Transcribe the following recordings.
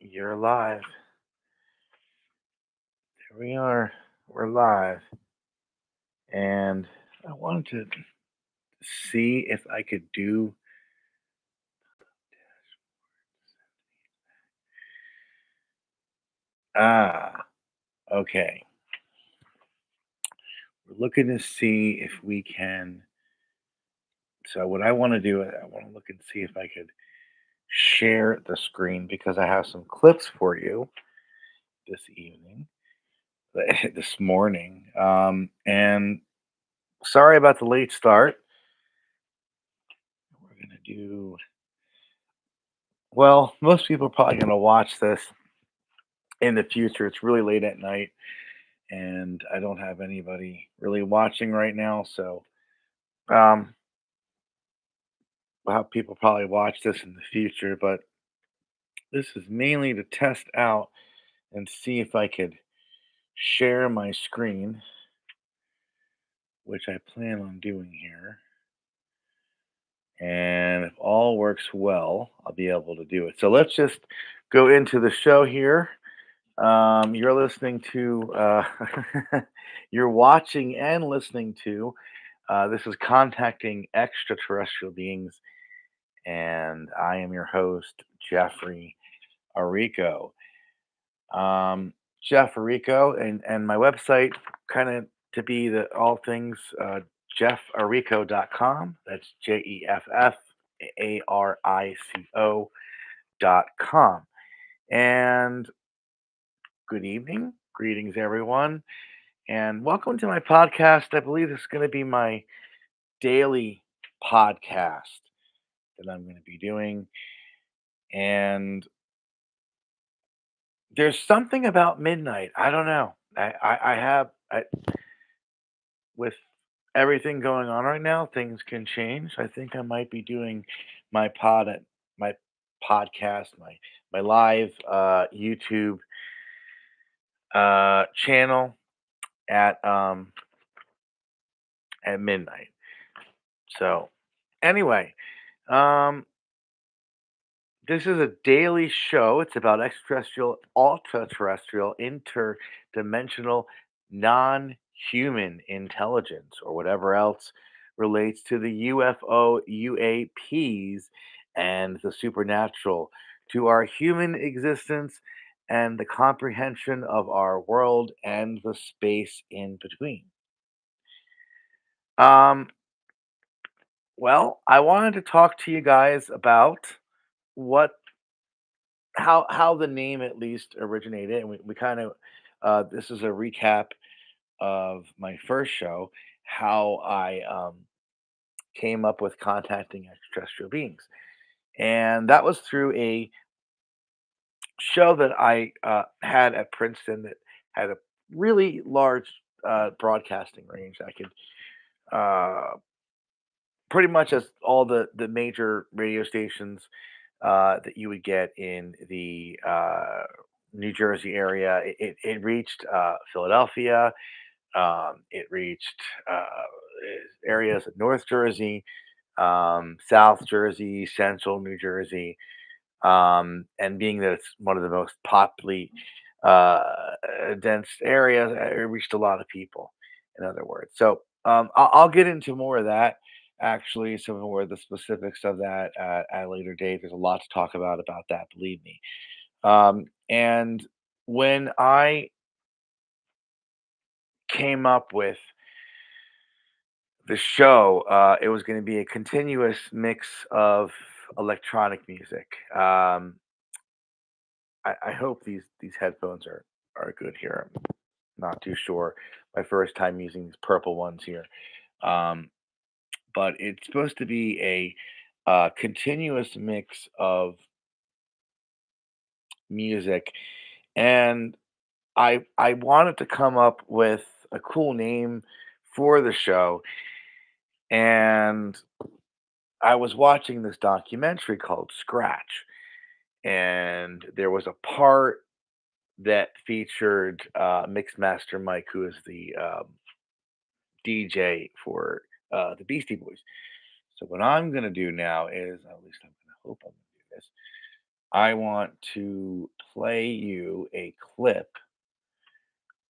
You're live. Here we are. We're live. And I wanted to see if I could do. Ah, okay. We're looking to see if we can. So, what I want to do, I want to look and see if I could share the screen because I have some clips for you this evening, this morning. And sorry about the late start. We're going to do. Well, most people are probably going to watch this in the future. It's really late at night, and I don't have anybody really watching right now. So, um, we'll have people probably watch this in the future, but this is mainly to test out and see if I could share my screen, which I plan on doing here. And if all works well, I'll be able to do it. So let's just go into the show here. You're listening to, you're watching and listening to. This is Contacting Extraterrestrial Beings, and I am your host, Jeffrey Arico. Jeff Arico, and my website kind of to be the all things jeffarico.com. That's JEFFARICO.com. And good evening, greetings, everyone, and welcome to my podcast. I believe this is going to be my daily podcast that I'm going to be doing. And there's something about midnight. I don't know. With everything going on right now, things can change. I think I might be doing my my podcast, my live YouTube channel at at midnight. So anyway, um, this is a daily show. It's about extraterrestrial, ultra terrestrial, interdimensional, non human intelligence, or whatever else relates to the UFO, UAPs, and the supernatural, to our human existence and the comprehension of our world and the space in between. Um, well, I wanted to talk to you guys about what how the name at least originated, and we kind of this is a recap of my first show, how I came up with contacting extraterrestrial beings, and that was through a show that I had at Princeton that had a really large broadcasting range. I could pretty much as all the major radio stations that you would get in the New Jersey area. It reached Philadelphia. It reached areas of North Jersey, South Jersey, Central New Jersey, and being that it's one of the most populally dense areas, it reached a lot of people. In other words, so I'll get into more of that. Actually, some more of the specifics of that at a later date. There's a lot to talk about that. Believe me. And when I came up with the show, it was going to be a continuous mix of electronic music. I hope these headphones are good here. I'm not too sure. My first time using these purple ones here, um, but it's supposed to be a continuous mix of music, and I wanted to come up with a cool name for the show, and I was watching this documentary called Scratch, and there was a part that featured Mixmaster Mike, who is the DJ for the Beastie Boys. So what I'm gonna do now is, at least I'm gonna hope I'm gonna do this. I want to play you a clip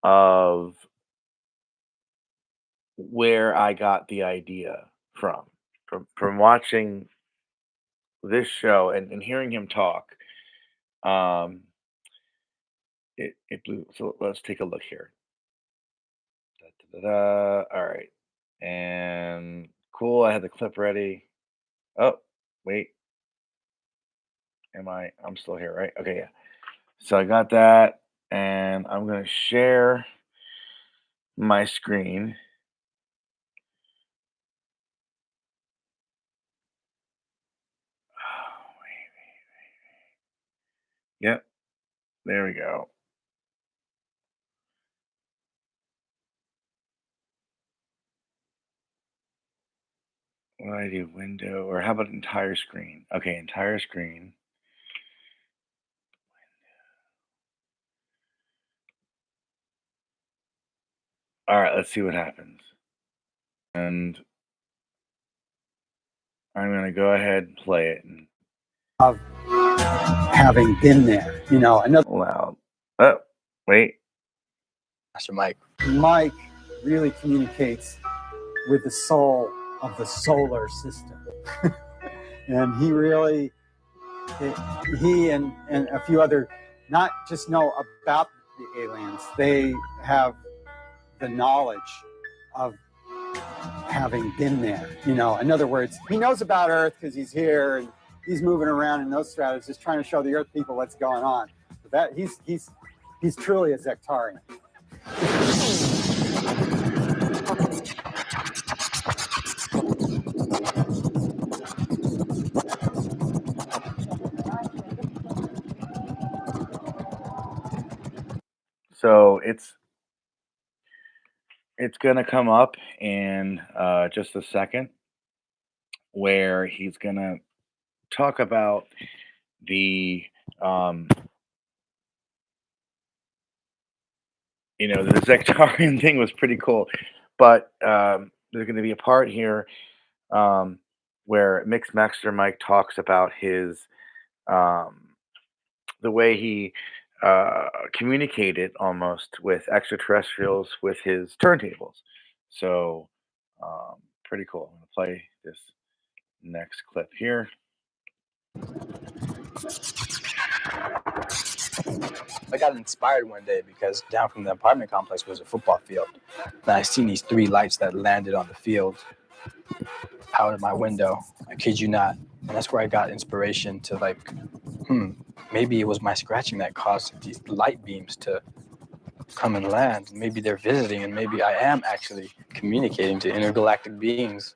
of where I got the idea from. From watching this show and hearing him talk. Um, it blew. So let's take a look here. Da-da-da-da. All right, and cool. I had the clip ready. Oh, wait, am I? I'm still here, right? Okay, yeah. So I got that, and I'm gonna share my screen. Oh, yep, there we go. What do I do? Window, or how about entire screen? Okay, entire screen. All right, let's see what happens. And I'm gonna go ahead and play it and Of having been there. Another loud. Oh, wait. Master Mike really communicates with the soul of the solar system. And he really, he and a few other, not just know about the aliens, they have the knowledge of having been there. In other words, he knows about Earth because he's here and he's moving around in those stratas, just trying to show the Earth people what's going on. But that he's truly a Zectarian. So it's gonna come up in just a second where he's gonna talk about the um the sectarian thing was pretty cool, but there's gonna be a part here um where Mix Master Mike talks about his um the way he communicated almost with extraterrestrials with his turntables. So pretty cool. I'm gonna play this next clip here. I got inspired one day because down from the apartment complex was a football field. And I seen these three lights that landed on the field out of my window. I kid you not. And that's where I got inspiration to maybe it was my scratching that caused these light beams to come and land. Maybe they're visiting and maybe I am actually communicating to intergalactic beings.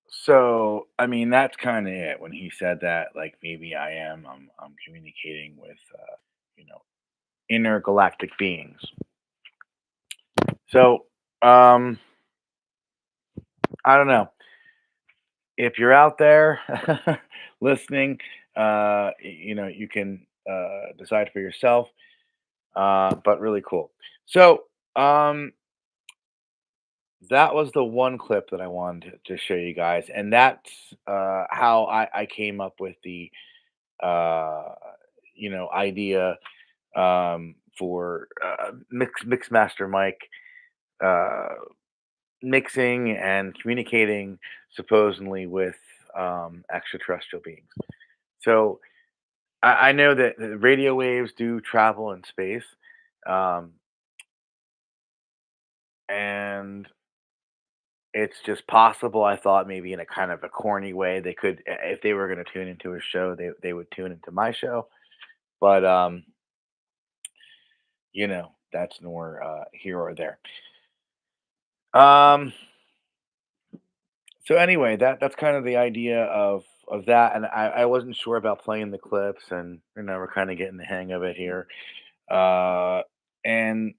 So I mean that's kind of it when he said that. Like maybe I'm communicating with you know intergalactic beings. So um, I don't know if you're out there listening. You can decide for yourself. But really cool. So that was the one clip that I wanted to show you guys, and that's how I came up with the uh, idea for Mix Master Mike uh, mixing and communicating supposedly with extraterrestrial beings. So I know that the radio waves do travel in space, um, and it's just possible. I thought maybe in a kind of a corny way they could, if they were going to tune into a show, they would tune into my show. But that's nor here or there. Um, so anyway, that's kind of the idea of that, and I wasn't sure about playing the clips, and we're kind of getting the hang of it here. Uh, and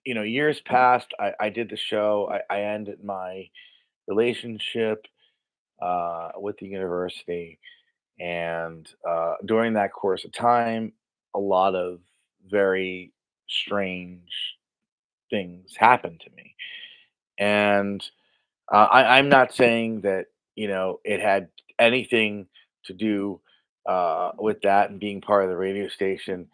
years past, I did the show. I ended my relationship with the university. And during that course of time, a lot of very strange things happened to me. And I'm not saying that it had anything to do with that and being part of the radio station.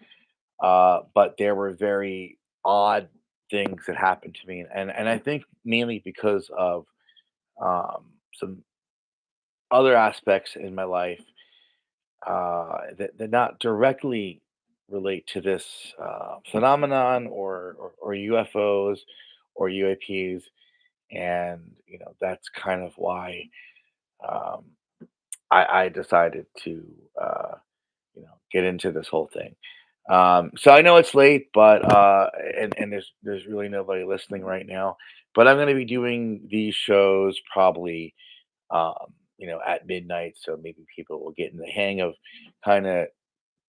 But there were very odd things that happened to me, and I think mainly because of some other aspects in my life that not directly relate to this phenomenon or UFOs or UAPs, and that's kind of why um, I decided to get into this whole thing. So I know it's late, but and there's really nobody listening right now. But I'm going to be doing these shows probably at midnight, so maybe people will get in the hang of kind of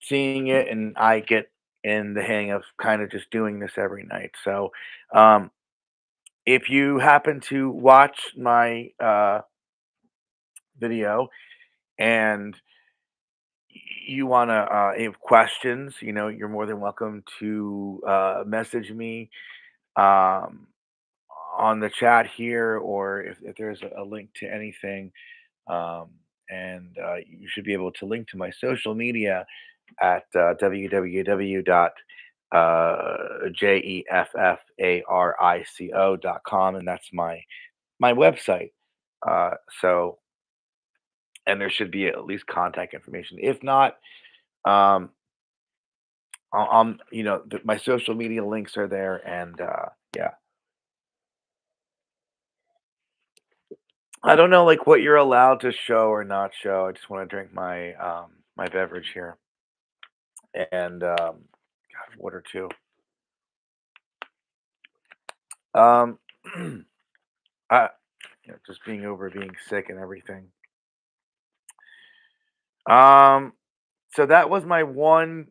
seeing it, and I get in the hang of kind of just doing this every night. So um, if you happen to watch my video and you want to have questions, you're more than welcome to message me um, on the chat here, or if there's a link to anything. Um, and you should be able to link to my social media at www.jeffarico.com, and that's my website. So, and there should be at least contact information. If not, um, my social media links are there, and yeah, I don't know like what you're allowed to show or not show. I just want to drink my beverage here, and God, water too. Um, I, just being sick and everything. Um, so that was my one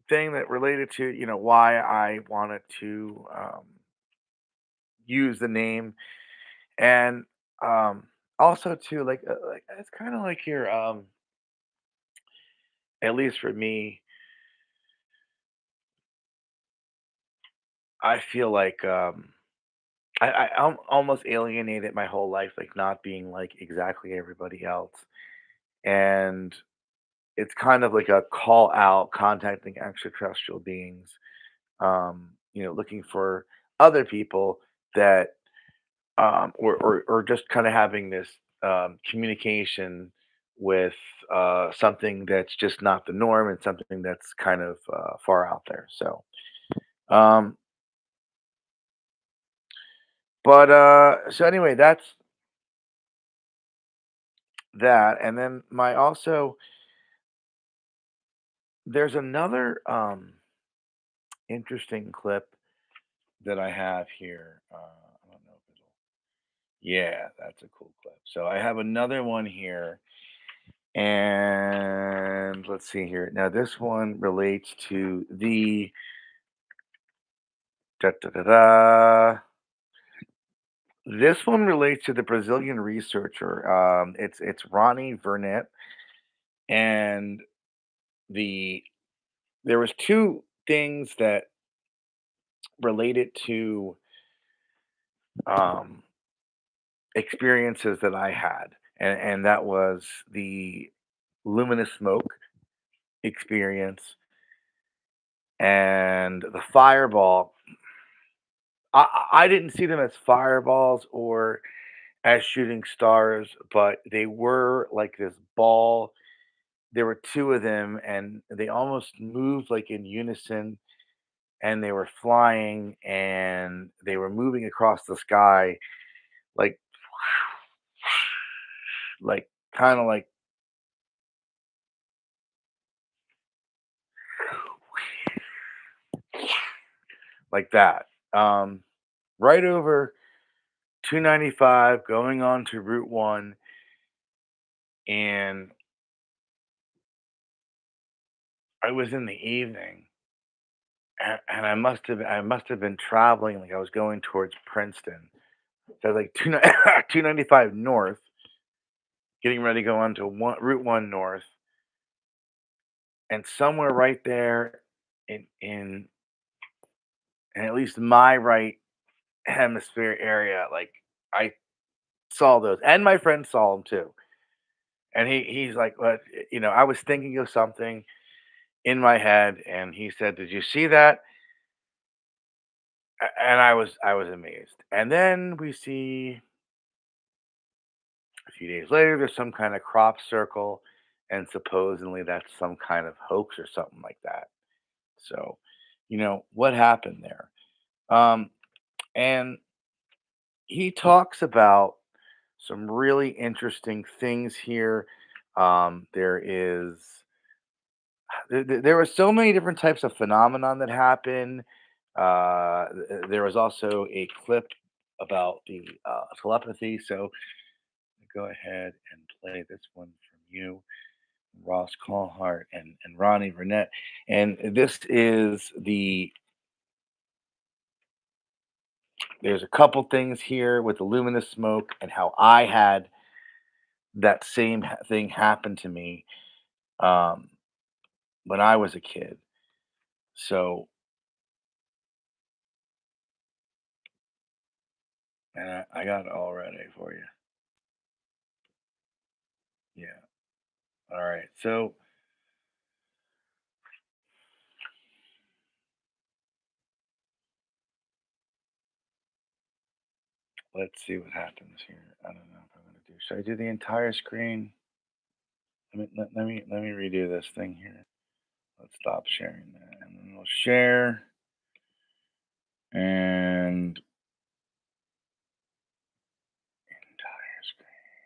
thing that related to why I wanted to use the name, and also too like it's kind of like your at least for me, I feel like I'm almost alienated my whole life, like not being like exactly everybody else, and it's kind of like a call out contacting extraterrestrial beings, looking for other people that or just kind of having this communication with something that's just not the norm and something that's kind of far out there. So, um, so anyway, that's that. And then my also there's another interesting clip that I have here. I don't know if it'll. Yeah, that's a cool clip. So I have another one here. And let's see here. Now, this one relates to the da, da, da, da. This one relates to the Brazilian researcher. It's Ronnie Vernet, and the there was two things that related to um, experiences that I had, and that was the luminous smoke experience and the fireball. I didn't see them as fireballs or as shooting stars, but they were like this ball. There were two of them, and they almost moved like in unison, and they were flying, and they were moving across the sky, like, like kind of like that. Right over 295, going on to Route One, and I was in the evening, and I must have been traveling like I was going towards Princeton. So like 295 north, getting ready to go on to Route One north, and somewhere right there in at least my right hemisphere area, like I saw those, and my friend saw them too. And he's like, "What?" I was thinking of something in my head, and he said, "Did you see that?" And I was amazed. And then we see a few days later, there's some kind of crop circle, and supposedly that's some kind of hoax or something like that. So, what happened there? Um, and he talks about some really interesting things here. There is there were so many different types of phenomenon that happen. There was also a clip about the telepathy. So go ahead and play this one from you, Ross Callhart and Ronnie Burnett. And this is there's a couple things here with the luminous smoke and how I had that same thing happen to me um, when I was a kid. So, and I got it all ready for you. Yeah. All right. So let's see what happens here. I don't know if I'm going to do. Should I do the entire screen? Let me redo this thing here. Let's stop sharing that, and then we'll share and entire screen.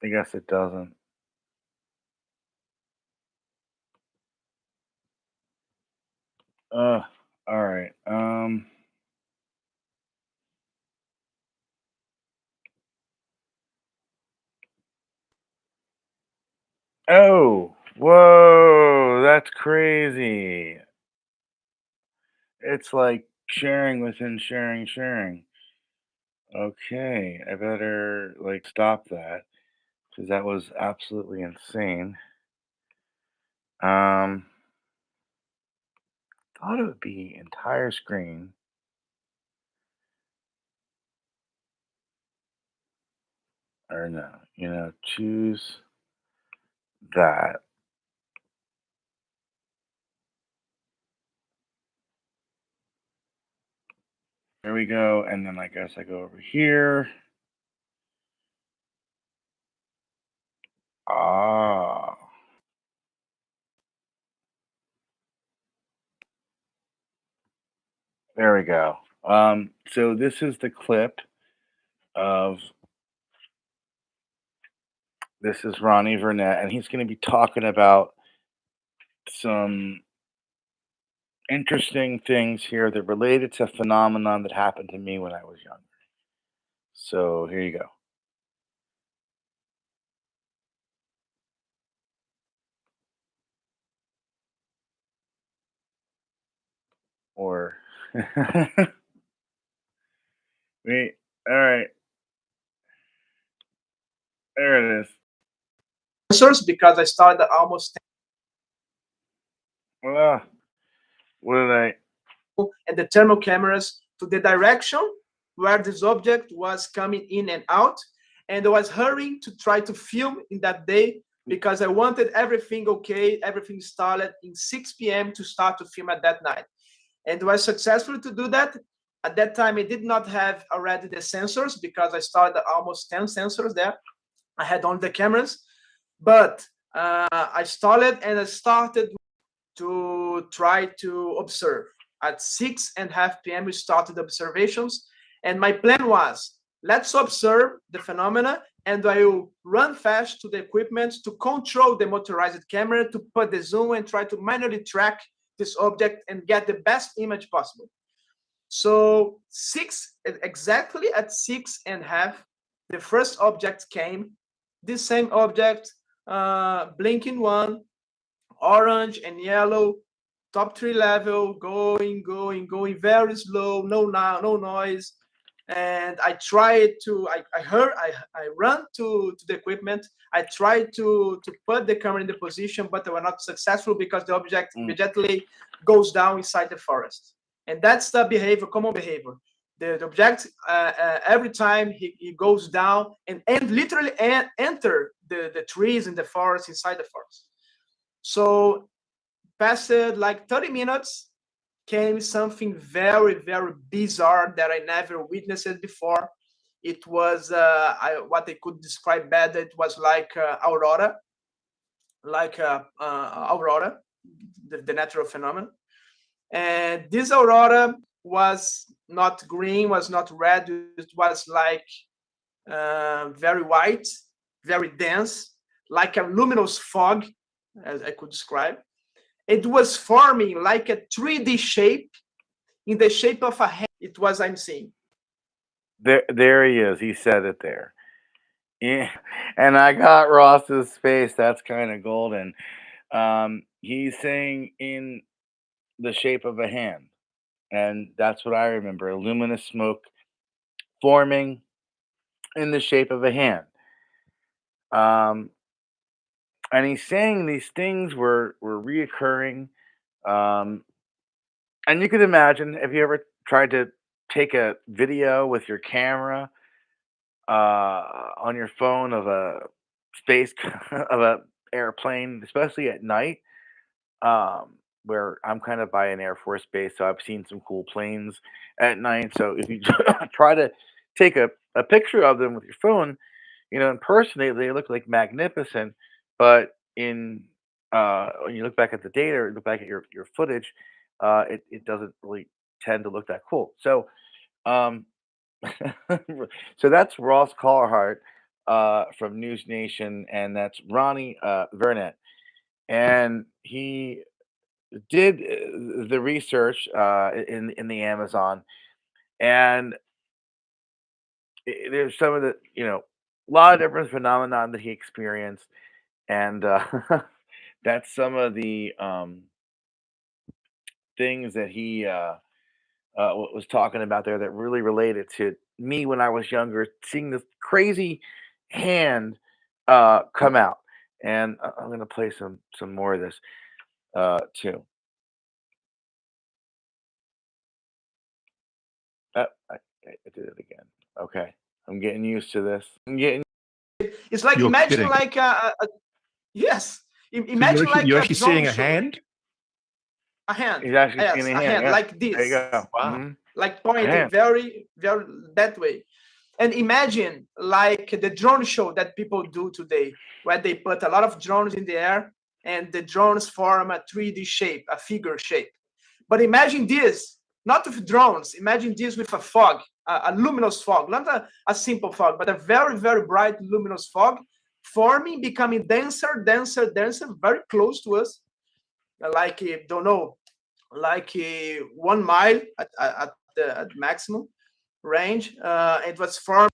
I guess it doesn't. Uh, all right. Oh, whoa, that's crazy. It's like sharing within sharing. Okay, I better like stop that because that was absolutely insane. Um, thought it would be entire screen or no, choose that. There we go, and then I guess I go over here. Ah, there we go. So this is the clip of this is Ronnie Burnett, and he's going to be talking about some interesting things here that related to a phenomenon that happened to me when I was young. So here you go. Or wait, all right, there it is. Sensors because I started almost Ah, what did I? and the thermal cameras to the direction where this object was coming in and out. And I was hurrying to try to film in that day because I wanted everything okay, everything started in 6 p.m. to start to film at that night. And was successful to do that. At that time, I did not have already the sensors because I started almost 10 sensors there. I had only the cameras, but I started and I started to try to observe. At 6:30 p.m., we started observations, and my plan was let's observe the phenomena, and I will run fast to the equipment to control the motorized camera to put the zoom and try to manually track this object and get the best image possible. So exactly at 6:30, the first object came. This same object, blinking one, orange and yellow, top 3 level, going very slow, no noise. And I tried to, I run to the equipment. I tried to put the camera in the position, but they were not successful because the object Mm. immediately goes down inside the forest. And that's the behavior, common behavior. The object, every time he goes down and literally enter the trees in the forest, inside the forest. So passed like 30 minutes, came something very, very bizarre that I never witnessed before. It was what I could describe better. It was like aurora, like aurora, the natural phenomenon. And this aurora was not green, was not red. It was like very white, very dense, like a luminous fog, as I could describe. It was forming like a 3D shape in the shape of a hand. It was I'm seeing. There he is. He said it there. Yeah, and I got Ross's face. That's kind of golden. He's saying in the shape of a hand, and that's what I remember. Luminous smoke forming in the shape of a hand. Um, and he's saying these things were reoccurring. Um, and you could imagine, have you ever tried to take a video with your camera on your phone of a space of a airplane, especially at night, where I'm kind of by an Air Force base, so I've seen some cool planes at night. So if you try to take a picture of them with your phone, in person they look like magnificent, but in when you look back at the data or look back at your footage, it doesn't really tend to look that cool. So um, so that's Ross Collarhart from News Nation, and that's Ronnie Vernet, and he did the research in the Amazon, and there's some of the a lot of different phenomenon that he experienced, and that's some of the things that he was talking about there that really related to me when I was younger, seeing this crazy hand come out, and I'm gonna play some more of this too. I did it again. Okay, I'm getting used to this. I'm getting. It's like You're imagine kidding. like yes, So you're imagine like you're a actually drone seeing a show, hand? a hand, He's actually seeing yes, the a hand. hand Yeah, like there you this, go. Wow. Hmm. like A pointing hand. very, very that way. And imagine like the drone show that people do today, where they put a lot of drones in the air and the drones form a 3D shape, a figure shape. But imagine this, not with drones, imagine this with a fog, a luminous fog, not a simple fog, but a very, very bright luminous fog forming, becoming denser, denser, denser, very close to us, like, don't know, like 1 mile at the maximum range. It was formed.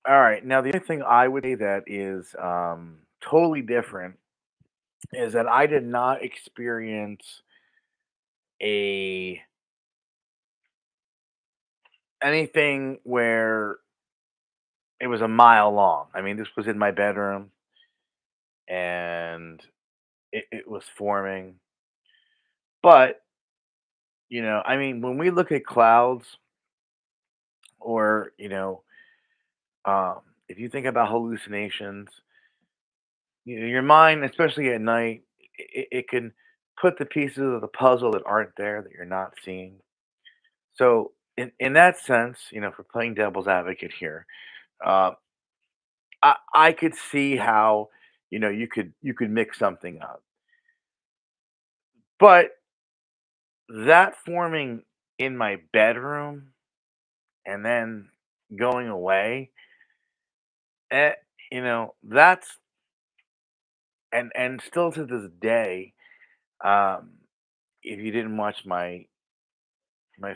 All right. Now the only thing I would say that is totally different is that I did not experience a anything where it was a mile long. I mean, this was in my bedroom and it was forming. But, I mean, when we look at clouds or, if you think about hallucinations, your mind, especially at night, it can put the pieces of the puzzle that aren't there that you're not seeing. So, in that sense, for playing devil's advocate here, uh, I could see how you could mix something up, but that forming in my bedroom and then going away, eh, that's and still to this day, um, if you didn't watch my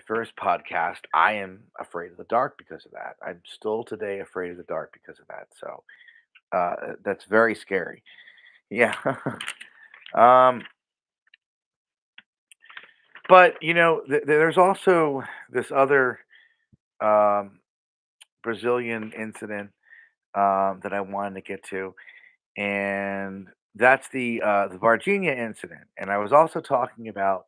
first podcast, I am afraid of the dark because of that. I'm still today afraid of the dark because of that. So That's very scary. Yeah. um, but there's also this other um, Brazilian incident that I wanted to get to, and that's the Varginha incident. And I was also talking about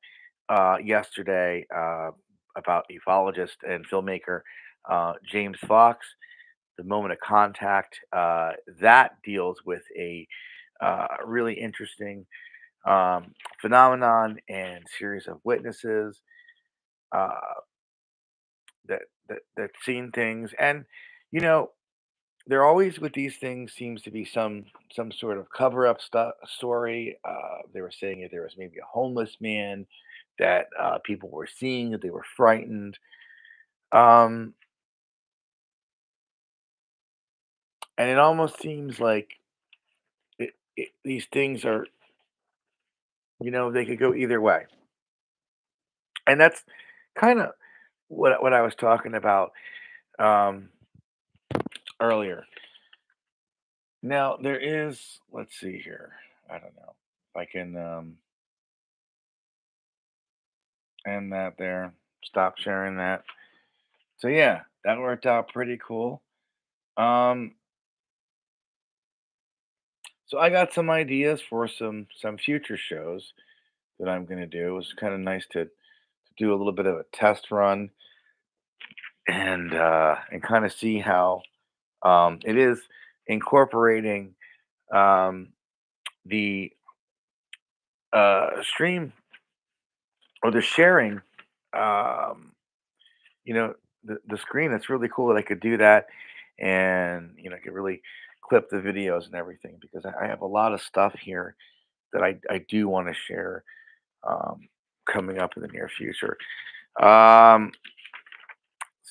yesterday about ufologist and filmmaker James Fox, the moment of contact. That deals with a really interesting phenomenon and series of witnesses uh, that seen things, and you know there always with these things seems to be some sort of cover up story. They were saying that there was maybe a homeless man that people were seeing, that they were frightened, um, and it almost seems like these things are, they could go either way, and that's kind of what I was talking about um, earlier. Now there is, let's see here. I don't know if I can end that there. Stop sharing that. So yeah, that worked out pretty cool. Um, so I got some ideas for some future shows that I'm gonna do. It was kind of nice to do a little bit of a test run and kind of see how it is incorporating um, the stream or the sharing. Um, the screen. That's really cool that I could do that, and I could really clip the videos and everything because I have a lot of stuff here that I do want to share um, coming up in the near future. Um,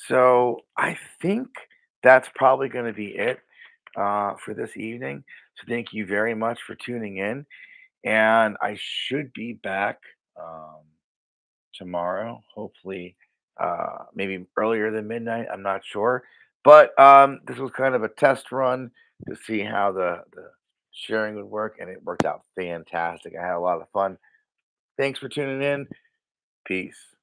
so I think that's probably going to be it for this evening. So thank you very much for tuning in, and I should be back. Tomorrow, hopefully, maybe earlier than midnight. I'm not sure, but this was kind of a test run to see how the sharing would work, and it worked out fantastic. I had a lot of fun. Thanks for tuning in. Peace.